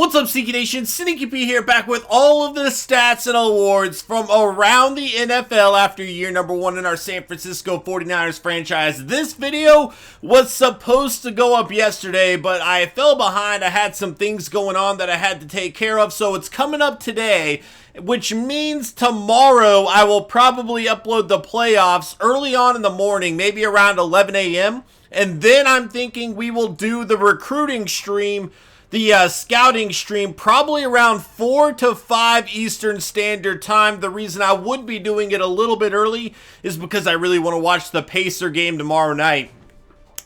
What's up, SnEaKyNation? SnEaKyP here, back with all of the stats and awards from around the NFL after year number 1 in our San Francisco 49ers franchise. This video was supposed to go up yesterday, but I fell behind. I had some things going on that I had to take care of, so it's coming up today, which means tomorrow I will probably upload the playoffs early on in the morning, maybe around 11 a.m., and then I'm thinking we will do the recruiting stream, the scouting stream, probably around 4 to 5 Eastern Standard Time. The reason I would be doing it a little bit early is because I really want to watch the Pacer game tomorrow night.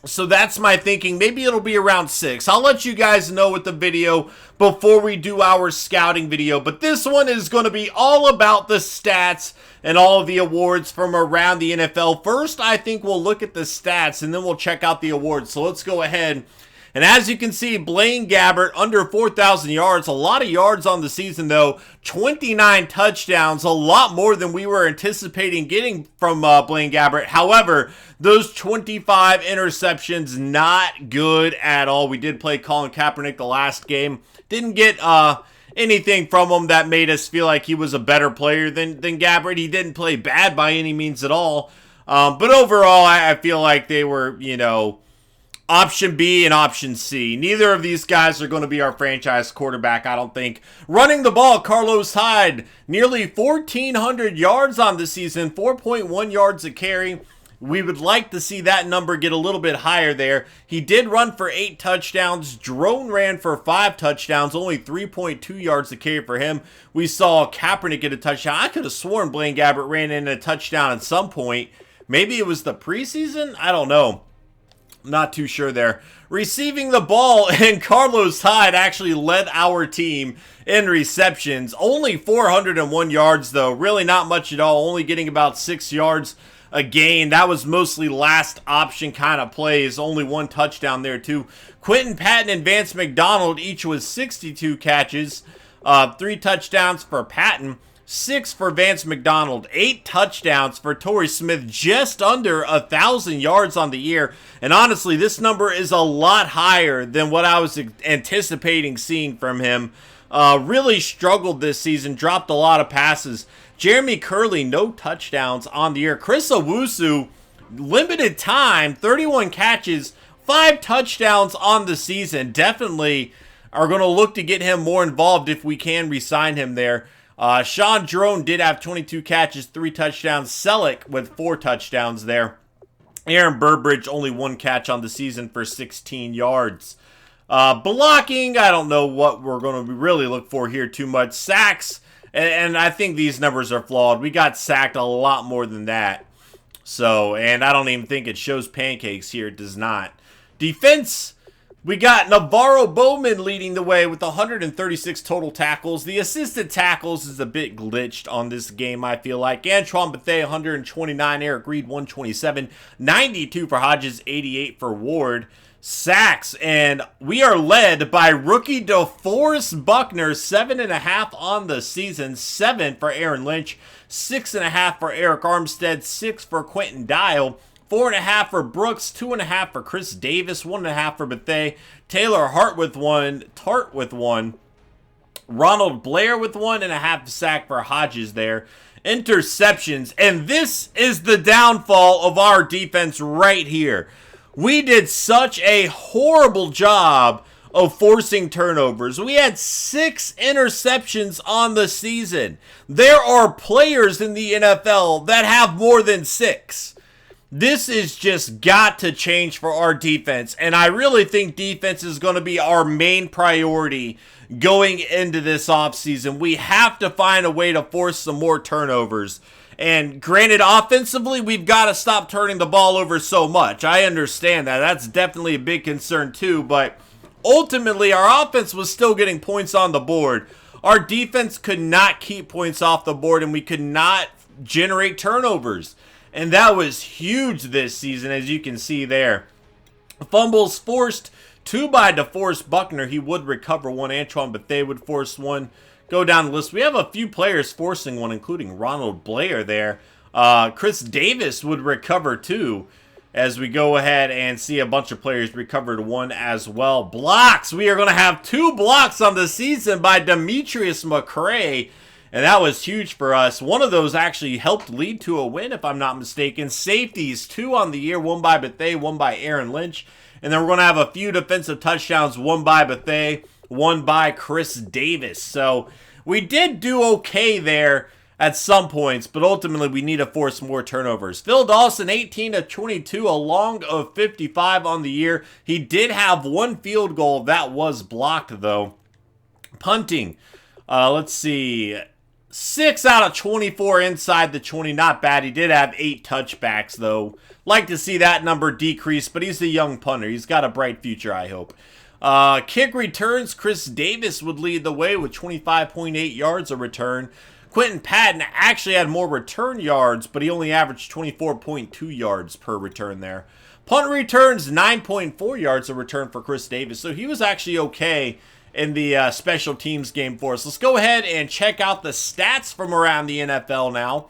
So that's my thinking. Maybe it'll be around 6. I'll let you guys know with the video before we do our scouting video. But this one is going to be all about the stats and all of the awards from around the NFL. First, I think we'll look at the stats and then we'll check out the awards. So let's go ahead. And as you can see, Blaine Gabbert under 4,000 yards. A lot of yards on the season, though. 29 touchdowns, a lot more than we were anticipating getting from Blaine Gabbert. However, those 25 interceptions, not good at all. We did play Colin Kaepernick the last game. Didn't get anything from him that made us feel like he was a better player than Gabbert. He didn't play bad by any means at all. But overall, I feel like they were, you know, Option B and Option C. Neither of these guys are going to be our franchise quarterback, I don't think. Running the ball, Carlos Hyde, nearly 1,400 yards on the season, 4.1 yards a carry. We would like to see that number get a little bit higher there. He did run for 8 touchdowns. Drone ran for 5 touchdowns, only 3.2 yards a carry for him. We saw Kaepernick get a touchdown. I could have sworn Blaine Gabbert ran in a touchdown at some point. Maybe it was the preseason? I don't know. Not too sure there. Receiving the ball, and Carlos Hyde actually led our team in receptions. Only 401 yards, though. Really not much at all. Only getting about 6 yards a gain. That was mostly last option kind of plays. Only 1 touchdown there, too. Quentin Patton and Vance McDonald each with 62 catches. 3 touchdowns for Patton. 6 for Vance McDonald, 8 touchdowns for Torrey Smith, just under 1,000 yards on the year. And honestly, this number is a lot higher than what I was anticipating seeing from him. Really struggled this season, dropped a lot of passes. Jeremy Curley, no touchdowns on the year. Chris Owusu, limited time, 31 catches, 5 touchdowns on the season. Definitely are going to look to get him more involved if we can re-sign him there. Sean Drone did have 22 catches, 3 touchdowns. Selleck with 4 touchdowns there. Aaron Burbridge only 1 catch on the season for 16 yards. Blocking, I don't know what we're going to really look for here too much. Sacks, and I think these numbers are flawed. We got sacked a lot more than that. So, and I don't even think it shows pancakes here. It does not. Defense, we got Navarro Bowman leading the way with 136 total tackles. The assisted tackles is a bit glitched on this game, I feel like. Antoine Bethea, 129. Eric Reed, 127. 92 for Hodges, 88 for Ward. Sacks, and we are led by rookie DeForest Buckner, 7.5 on the season. 7 for Aaron Lynch. 6.5 for Eric Armstead. 6 for Quentin Dial. 4.5 for Brooks, 2.5 for Chris Davis, 1.5 for Bethea, Taylor Hart with 1, Tart with 1, Ronald Blair with 1.5 sack for Hodges there. Interceptions, and this is the downfall of our defense right here. We did such a horrible job of forcing turnovers. We had 6 interceptions on the season. There are players in the NFL that have more than 6. This is just got to change for our defense, and I really think defense is going to be our main priority going into this offseason. We have to find a way to force some more turnovers. And granted, offensively, we've got to stop turning the ball over so much. I understand that. That's definitely a big concern too, but ultimately, our offense was still getting points on the board. Our defense could not keep points off the board, and we could not generate turnovers. And that was huge this season, as you can see there. Fumbles forced, 2 by DeForest Buckner. He would recover 1. Antoine Bethea would force 1. Go down the list. We have a few players forcing 1, including Ronald Blair there. Chris Davis would recover 2. as we go ahead and see a bunch of players recovered one as well. Blocks. We are going to have 2 blocks on the season by Demetrius McCray, and that was huge for us. One of those actually helped lead to a win, if I'm not mistaken. Safeties, 2 on the year, 1 by Bethea, 1 by Aaron Lynch. And then we're going to have a few defensive touchdowns, 1 by Bethea, 1 by Chris Davis. So we did do okay there at some points, but ultimately we need to force more turnovers. Phil Dawson, 18 of 22, a long of 55 on the year. He did have 1 field goal that was blocked, though. Punting, let's see, 6 out of 24 inside the 20, not bad. He did have 8 touchbacks, though. Like to see that number decrease, but he's a young punter. He's got a bright future, I hope. Kick returns, Chris Davis would lead the way with 25.8 yards a return. Quentin Patton actually had more return yards, but he only averaged 24.2 yards per return there. Punt returns, 9.4 yards a return for Chris Davis, so he was actually okay in the special teams game for us. Let's go ahead and check out the stats from around the NFL now,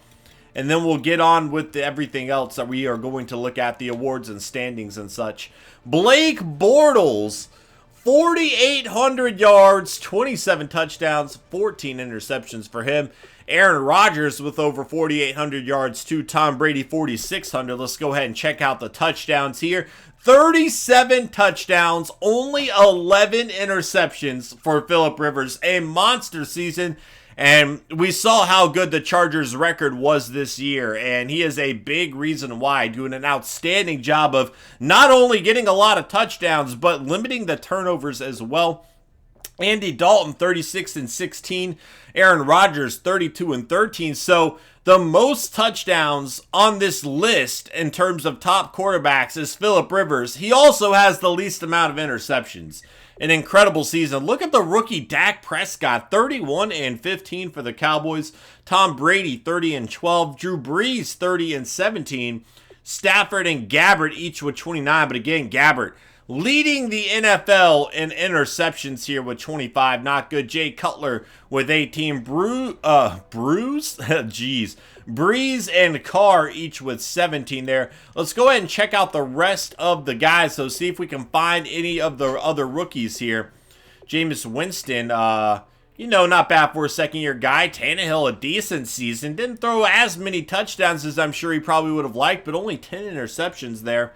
and then we'll get on with everything else that we are going to look at, the awards and standings and such. Blake Bortles, 4,800 yards, 27 touchdowns, 14 interceptions for him. Aaron Rodgers with over 4,800 yards to Tom Brady 4,600. Let's go ahead and check out the touchdowns here. 37 touchdowns, only 11 interceptions for Phillip Rivers. A monster season, and we saw how good the Chargers' record was this year, and he is a big reason why, doing an outstanding job of not only getting a lot of touchdowns, but limiting the turnovers as well. Andy Dalton, 36 and 16. Aaron Rodgers, 32 and 13. So the most touchdowns on this list in terms of top quarterbacks is Phillip Rivers. He also has the least amount of interceptions. An incredible season. Look at the rookie Dak Prescott, 31 and 15 for the Cowboys. Tom Brady, 30 and 12. Drew Brees, 30 and 17. Stafford and Gabbert each with 29. But again, Gabbert leading the NFL in interceptions here with 25. Not good. Jay Cutler with 18. Breeze and Carr each with 17 there. Let's go ahead and check out the rest of the guys. So see if we can find any of the other rookies here. Jameis Winston, not bad for a second-year guy. Tannehill, a decent season. Didn't throw as many touchdowns as I'm sure he probably would have liked, but only 10 interceptions there.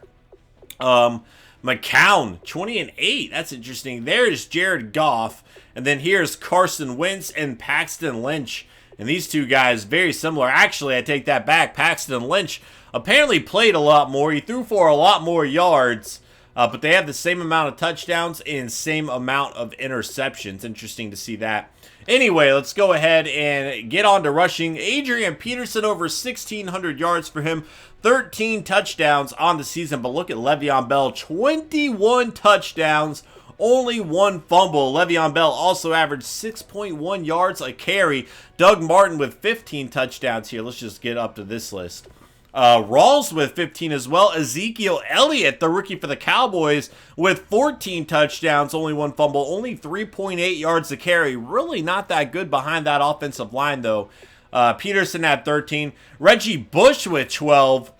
McCown, 20 and 8. That's interesting. There's Jared Goff. And then here's Carson Wentz and Paxton Lynch. And these two guys, very similar. Actually, I take that back. Paxton Lynch apparently played a lot more. He threw for a lot more yards. But they have the same amount of touchdowns and same amount of interceptions. Interesting to see that. Anyway, let's go ahead and get on to rushing. Adrian Peterson, over 1,600 yards for him. 13 touchdowns on the season. But look at Le'Veon Bell, 21 touchdowns, only 1 fumble. Le'Veon Bell also averaged 6.1 yards a carry. Doug Martin with 15 touchdowns here. Let's just get up to this list. Rawls with 15 as well. Ezekiel Elliott, the rookie for the Cowboys, with 14 touchdowns, only 1 fumble, only 3.8 yards a carry. Really not that good behind that offensive line, though. Peterson had 13. Reggie Bush with 12.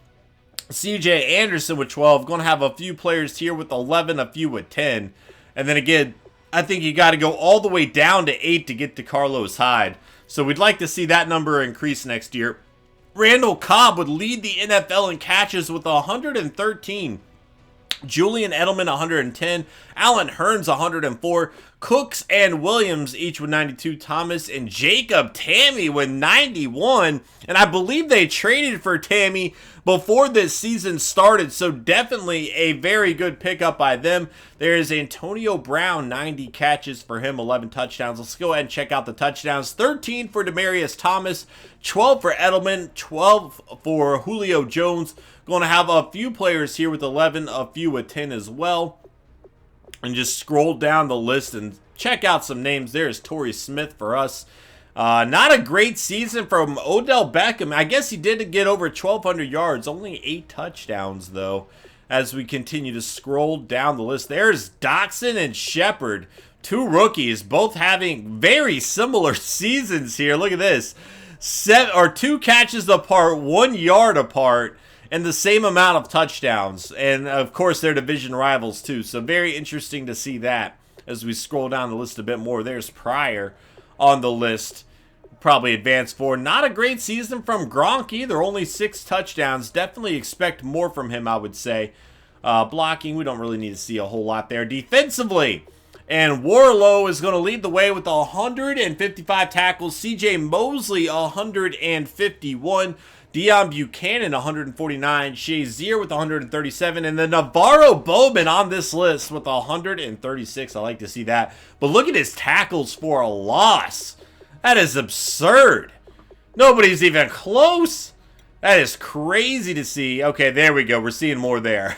CJ Anderson with 12. Going to have a few players here with 11, a few with 10. And then again, I think you got to go all the way down to 8 to get to Carlos Hyde. So we'd like to see that number increase next year. Randall Cobb would lead the NFL in catches with 113. Julian Edelman, 110. Allen Hurns, 104. Cooks and Williams each with 92. Thomas and Jacob Tamme with 91. And I believe they traded for Tamme before this season started, so definitely a very good pickup by them. There is Antonio Brown, 90 catches for him, 11 touchdowns. Let's go ahead and check out the touchdowns. 13 for Demaryius Thomas, 12 for Edelman, 12 for Julio Jones. Going to have a few players here with 11, a few with 10 as well. And just scroll down the list and check out some names. There's Torrey Smith for us. Not a great season from Odell Beckham. I guess he did get over 1,200 yards. Only 8 touchdowns, though, as we continue to scroll down the list. There's Dotson and Shepard, 2 rookies, both having very similar seasons here. Look at this. 2 catches apart, 1 yard apart. and the same amount of touchdowns. And, of course, they're division rivals, too. So, very interesting to see that as we scroll down the list a bit more. There's Pryor on the list. Probably advanced for. Not a great season from Gronk either. Only 6 touchdowns. Definitely expect more from him, I would say. Blocking, we don't really need to see a whole lot there. Defensively, and Warlow is going to lead the way with 155 tackles. CJ Mosley, 151. Deion Buchanan, 149. Shazier with 137. And then Navarro Bowman on this list with 136. I like to see that. But look at his tackles for a loss. That is absurd. Nobody's even close. That is crazy to see. Okay, there we go. We're seeing more there.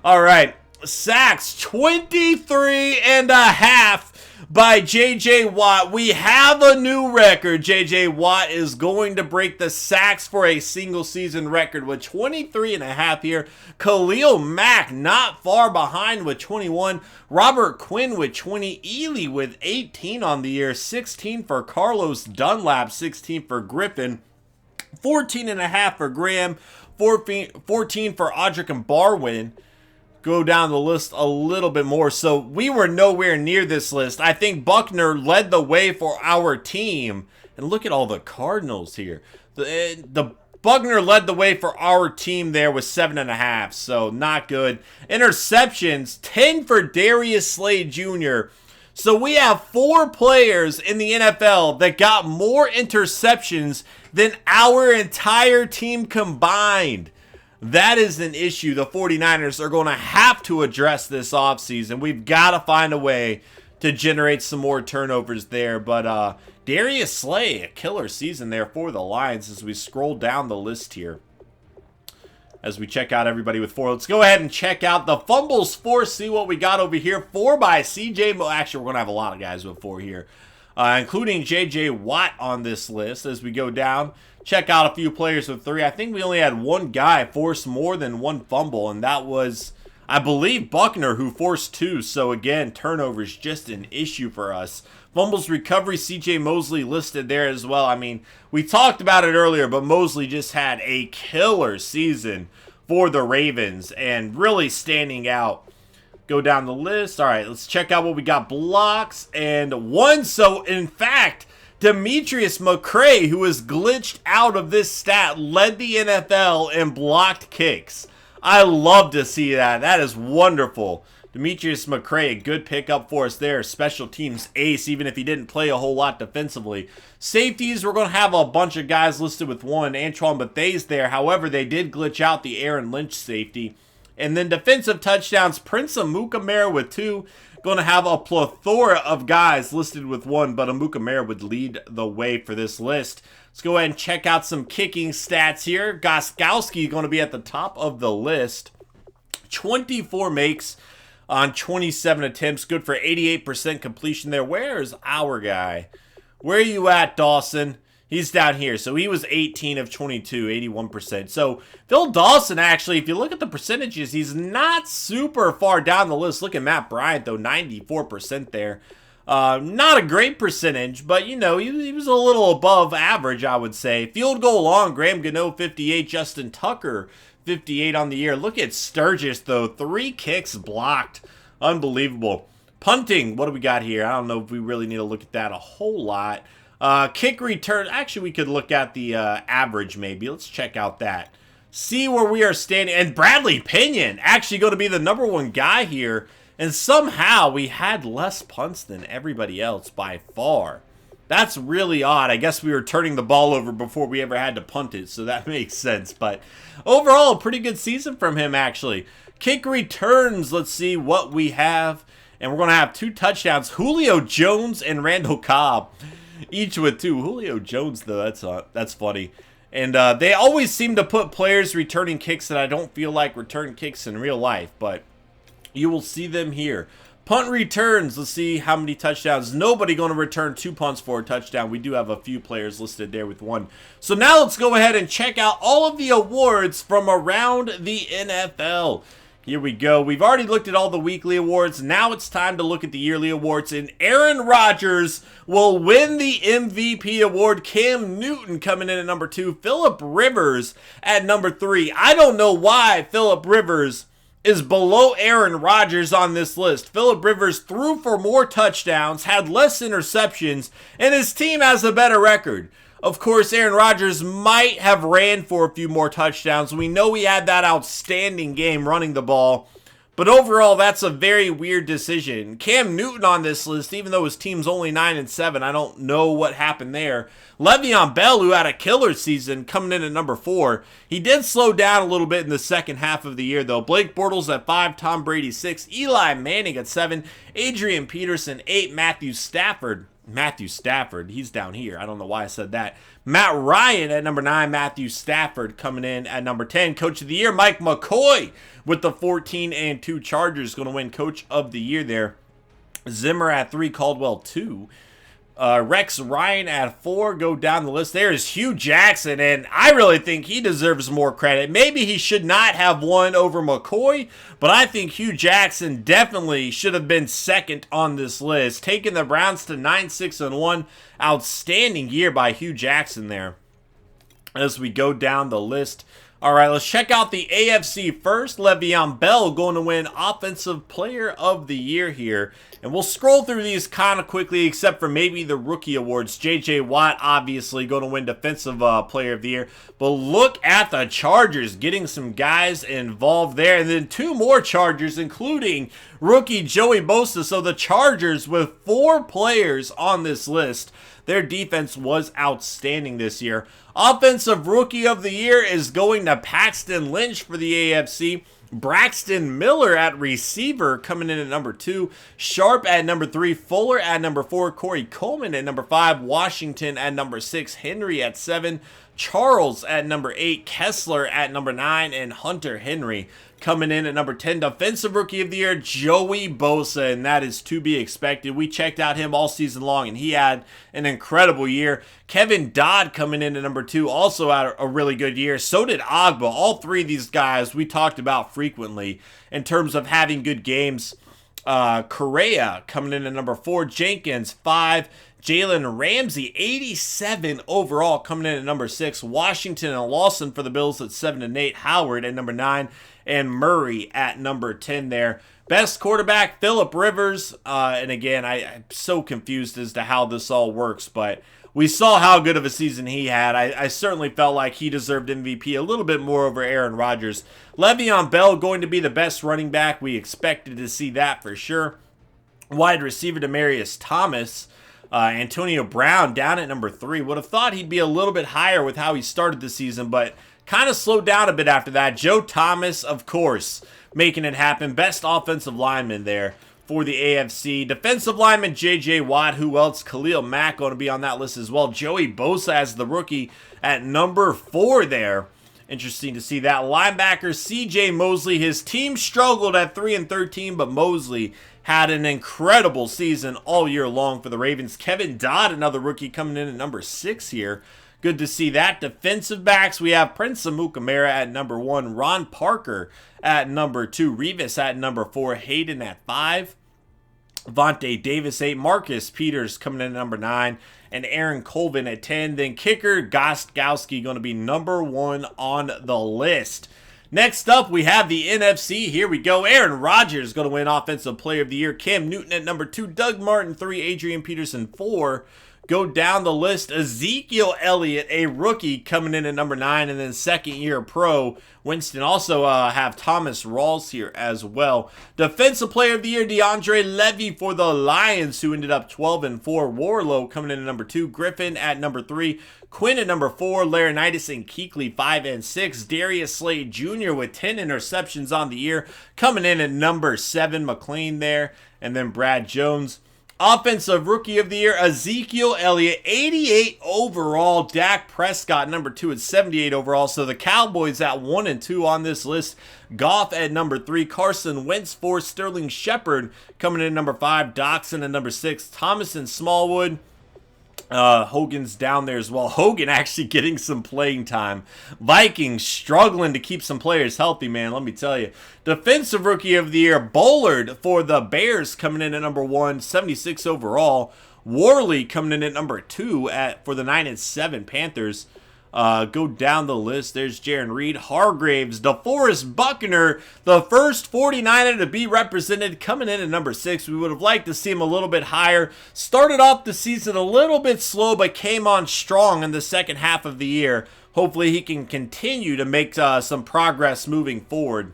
All right. Sacks, 23 and a half by J.J. Watt. We have a new record. J.J. Watt is going to break the sacks for a single season record with 23 and a half here. Khalil Mack not far behind with 21. Robert Quinn with 20. Ely with 18 on the year. 16 for Carlos Dunlap. 16 for Griffin. 14 and a half for Graham. 14 for Audric and Barwin. Go down the list a little bit more. So we were nowhere near this list. I think Buckner led the way for our team. And look at all the Cardinals here. The Buckner led the way for our team there with 7.5. So not good. Interceptions, 10 for Darius Slay Jr. So we have 4 players in the NFL that got more interceptions than our entire team combined. That is an issue the 49ers are going to have to address this offseason. We've got to find a way to generate some more turnovers there. But Darius Slay, a killer season there for the Lions as we scroll down the list here. As we check out everybody with 4. Let's go ahead and check out the fumbles for. See what we got over here. 4 by CJ. Actually, we're going to have a lot of guys with 4 here. Including J.J. Watt on this list as we go down. Check out a few players with 3. I think we only had one guy force more than 1 fumble, and that was, I believe, Buckner, who forced 2. So, again, turnovers just an issue for us. Fumbles recovery, C.J. Mosley listed there as well. I mean, we talked about it earlier, but Mosley just had a killer season for the Ravens and really standing out. Go down the list. All right, let's check out what we got. Blocks and 1. So, in fact, Demetrius McCray, who was glitched out of this stat, led the NFL in blocked kicks. I love to see that. That is wonderful. Demetrius McCray, a good pickup for us there. Special teams ace, even if he didn't play a whole lot defensively. Safeties, we're going to have a bunch of guys listed with 1. Antoine Bethay's there. However, they did glitch out the Aaron Lynch safety. And then defensive touchdowns, Prince Amukamara with 2. Going to have a plethora of guys listed with 1, but Amukamara would lead the way for this list. Let's go ahead and check out some kicking stats here. Gostkowski going to be at the top of the list. 24 makes on 27 attempts. Good for 88% completion there. Where's our guy? Where are you at, Dawson? He's down here. So he was 18 of 22, 81%. So Phil Dawson, actually, if you look at the percentages, he's not super far down the list. Look at Matt Bryant, though, 94% there. Not a great percentage, but, you know, he was a little above average, I would say. Field goal long, Graham Gano, 58. Justin Tucker, 58 on the year. Look at Sturgis, though. 3 kicks blocked. Unbelievable. Punting, what do we got here? I don't know if we really need to look at that a whole lot. Kick return. Actually, we could look at the average maybe. Let's check out that. See where we are standing. And Bradley Pinion actually going to be the #1 guy here. And somehow we had less punts than everybody else by far. That's really odd. I guess we were turning the ball over before we ever had to punt it, so that makes sense. But overall, a pretty good season from him, actually. Kick returns. Let's see what we have. And we're going to have 2 touchdowns. Julio Jones and Randall Cobb. Each with 2. Julio Jones, though, that's funny. And they always seem to put players returning kicks that I don't feel like return kicks in real life. But you will see them here. Punt returns. Let's see how many touchdowns. Nobody going to return 2 punts for a touchdown. We do have a few players listed there with 1. So now let's go ahead and check out all of the awards from around the NFL. Here we go. We've already looked at all the weekly awards. Now it's time to look at the yearly awards. And Aaron Rodgers will win the MVP award. Cam Newton coming in at number 2. Phillip Rivers at number 3. I don't know why Phillip Rivers is below Aaron Rodgers on this list. Phillip Rivers threw for more touchdowns, had less interceptions, and his team has a better record. Of course, Aaron Rodgers might have ran for a few more touchdowns. We know he had that outstanding game running the ball. But overall, that's a very weird decision. Cam Newton on this list, even though his team's only 9-7, I don't know what happened there. Le'Veon Bell, who had a killer season, coming in at number 4. He did slow down a little bit in the second half of the year, though. Blake Bortles at 5, Tom Brady 6, Eli Manning at 7, Adrian Peterson 8, Matthew Stafford, he's down here. I don't know why I said that. Matt Ryan at number 9, Matthew Stafford coming in at number 10. Coach of the Year, Mike McCoy with the 14-2 Chargers, going to win Coach of the Year there. Zimmer at 3, Caldwell 2. Rex Ryan at 4, go down the list. There is Hugh Jackson, and I really think he deserves more credit. Maybe he should not have won over McCoy, but I think Hugh Jackson definitely should have been second on this list. Taking the Browns to 9-6-1. Outstanding year by Hugh Jackson there. As we go down the list. All right, let's check out the AFC first. Le'Veon Bell going to win Offensive Player of the Year here. And we'll scroll through these kind of quickly, except for maybe the rookie awards. J.J. Watt, obviously, going to win Defensive Player of the Year. But look at the Chargers getting some guys involved there. And then 2 more Chargers, including rookie Joey Bosa. So the Chargers with 4 players on this list. Their defense was outstanding this year. Offensive Rookie of the Year is going to Paxton Lynch for the AFC. Braxton Miller at receiver coming in at number 2. Sharp at number 3. Fuller at number 4. Corey Coleman at number 5. Washington at number 6. Henry at 7. Charles at number 8. Kessler at number 9. And Hunter Henry coming in at number 10. Defensive Rookie of the Year, Joey Bosa, and that is to be expected. We checked out him all season long, and he had an incredible year. Kevin Dodd coming in at number 2, also had a really good year. So did Agba. All 3 of these guys we talked about frequently in terms of having good games. Correa coming in at number 4. Jenkins, 5. Jalen Ramsey, 87 overall, coming in at number 6. Washington and Lawson for the Bills at 7 and 8. Howard at number 9. And Murray at number 10 there. Best quarterback, Phillip Rivers. And again, I'm so confused as to how this all works, but we saw how good of a season he had. I certainly felt like he deserved MVP a little bit more over Aaron Rodgers. Le'Veon Bell going to be the best running back. We expected to see that for sure. Wide receiver, Demaryius Thomas. Antonio Brown down at number 3. Would have thought he'd be a little bit higher with how he started the season, but kind of slowed down a bit after that. Joe Thomas, of course, making it happen. Best offensive lineman there for the AFC. Defensive lineman, J.J. Watt. Who else? Khalil Mack going to be on that list as well. Joey Bosa as the rookie at number 4 there. Interesting to see that. Linebacker, C.J. Mosley. His team struggled at 3-13, but Mosley had an incredible season all year long for the Ravens. Kevin Dodd, another rookie, coming in at number 6 here. Good to see that. Defensive backs, we have Prince Amukamara at number 1. Ron Parker at number 2. Revis at number 4. Hayden at 5. Vontae Davis 8. Marcus Peters coming in at number 9. And Aaron Colvin at 10. Then kicker, Gostkowski going to be number 1 on the list. Next up, we have the NFC. Here we go. Aaron Rodgers going to win Offensive Player of the Year. Cam Newton at number 2. Doug Martin 3. Adrian Peterson 4. Go down the list. Ezekiel Elliott, a rookie, coming in at number 9, and then second-year pro. Winston also have Thomas Rawls here as well. Defensive Player of the Year, DeAndre Levy for the Lions, who ended up 12-4. Warlow coming in at number 2. Griffin at number 3. Quinn at number 4. Laurinaitis and Kuechly 5 and 6. Darius Slade Jr. with 10 interceptions on the year, coming in at number 7. McLean there, and then Brad Jones. Offensive Rookie of the Year, Ezekiel Elliott, 88 overall. Dak Prescott, number 2 at 78 overall. So the Cowboys at 1 and 2 on this list. Goff at number 3. Carson Wentz 4. Sterling Shepard coming in at number 5. Doxson at number 6. Thomas and Smallwood Hogan's down there as well. Hogan actually getting some playing time. Vikings struggling to keep some players healthy, man, let me tell you. Defensive Rookie of the Year, Bullard for the Bears coming in at number 1, 76 overall. Worley coming in at number 2 for the 9-7 Panthers. Go down the list. There's Jaron Reed, Hargraves, DeForest Buckner, the first 49er to be represented, coming in at number 6. We would have liked to see him a little bit higher. Started off the season a little bit slow, but came on strong in the second half of the year. Hopefully he can continue to make some progress moving forward.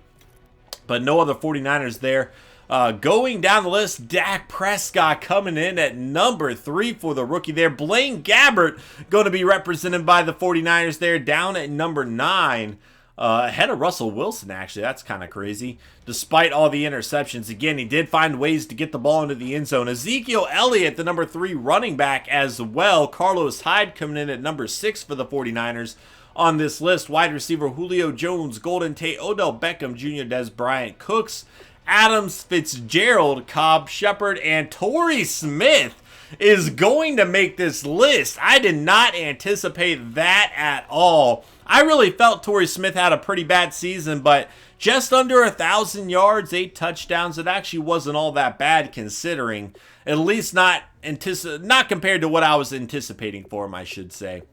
But no other 49ers there. Going down the list, Dak Prescott coming in at number 3 for the rookie there. Blaine Gabbert going to be represented by the 49ers there, down at number 9. Ahead of Russell Wilson, actually. That's kind of crazy. Despite all the interceptions, again, he did find ways to get the ball into the end zone. Ezekiel Elliott, the number 3 running back as well. Carlos Hyde coming in at number 6 for the 49ers. On this list, wide receiver Julio Jones, Golden Tate, Odell Beckham Jr., Des Bryant, Cooks, Adams, Fitzgerald, Cobb, Shepard, and Torrey Smith is going to make this list. I did not anticipate that at all. I really felt Torrey Smith had a pretty bad season, but just under 1,000 yards, 8 touchdowns. It actually wasn't all that bad considering. At least not compared to what I was anticipating for him, I should say.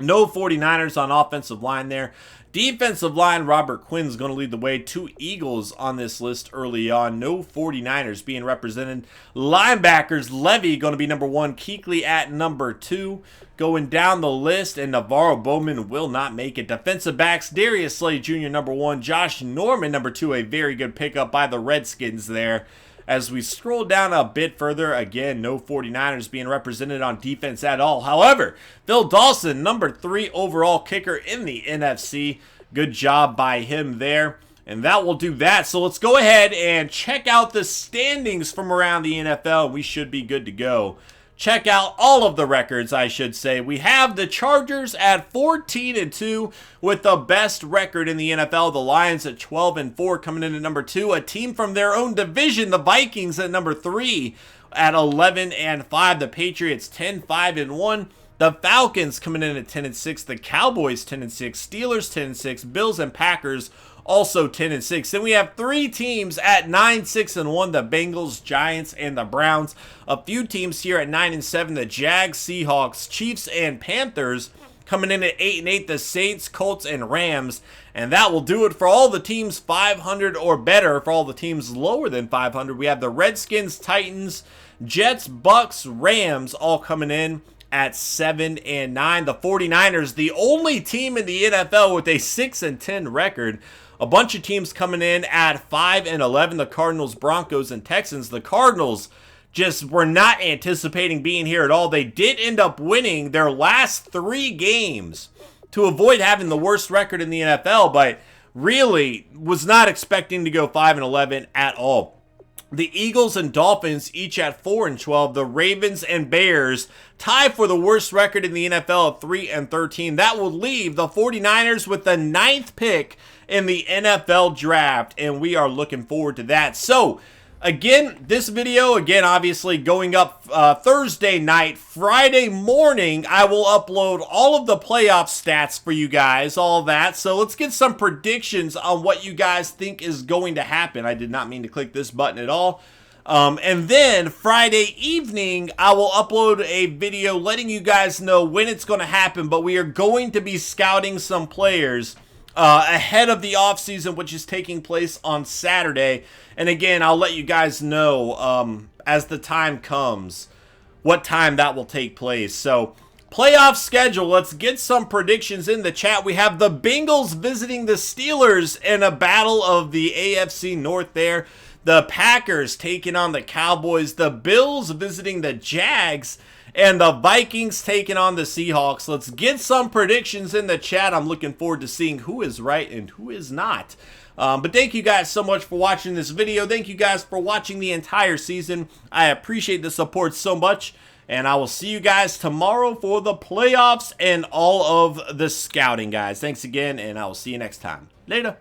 No 49ers on offensive line there. Defensive line, Robert Quinn's going to lead the way. 2 Eagles on this list early on. No 49ers being represented. Linebackers, Levy going to be number 1. Kuechly at number 2. Going down the list, and Navarro Bowman will not make it. Defensive backs, Darius Slay Jr. number 1. Josh Norman number 2. A very good pickup by the Redskins there. As we scroll down a bit further, again, no 49ers being represented on defense at all. However, Phil Dawson, number 3 overall kicker in the NFC. Good job by him there. And that will do that. So let's go ahead and check out the standings from around the NFL. We should be good to go. Check out all of the records, I should say. We have the Chargers at 14-2 with the best record in the NFL. The Lions at 12-4 coming in at number 2. A team from their own division, the Vikings at number 3 at 11-5. The Patriots 10-5-1. The Falcons coming in at 10-6. The Cowboys 10-6. Steelers 10-6. Bills and Packers also 10-6. Then we have 3 teams at 9-6-1, the Bengals, Giants, and the Browns. A few teams here at 9-7, the Jags, Seahawks, Chiefs, and Panthers. Coming in at 8-8, the Saints, Colts, and Rams. And that will do it for all the teams 500 or better. For all the teams lower than 500, we have the Redskins, Titans, Jets, Bucks, Rams all coming in at 7-9. The 49ers, the only team in the NFL with a 6-10 record. A bunch of teams coming in at 5-11. The Cardinals, Broncos, and Texans. The Cardinals just were not anticipating being here at all. They did end up winning their last 3 games to avoid having the worst record in the NFL, but really was not expecting to go 5-11 at all. The Eagles and Dolphins each at 4-12. The Ravens and Bears tie for the worst record in the NFL at 3-13. That will leave the 49ers with the 9th pick in the NFL draft, and we are looking forward to that. So, again, this video, obviously going up Thursday night. Friday morning, I will upload all of the playoff stats for you guys, all that. So let's get some predictions on what you guys think is going to happen. I did not mean to click this button at all. And then Friday evening, I will upload a video letting you guys know when it's going to happen. But we are going to be scouting some players ahead of the offseason, which is taking place on Saturday. And again, I'll let you guys know as the time comes what time that will take place. So, playoff schedule, let's get some predictions in the chat. We have the Bengals visiting the Steelers in a battle of the AFC North there. The Packers taking on the Cowboys. The Bills visiting the Jags. And the Vikings taking on the Seahawks. Let's get some predictions in the chat. I'm looking forward to seeing who is right and who is not. But thank you guys so much for watching this video. Thank you guys for watching the entire season. I appreciate the support so much. And I will see you guys tomorrow for the playoffs and all of the scouting, guys. Thanks again, and I will see you next time. Later.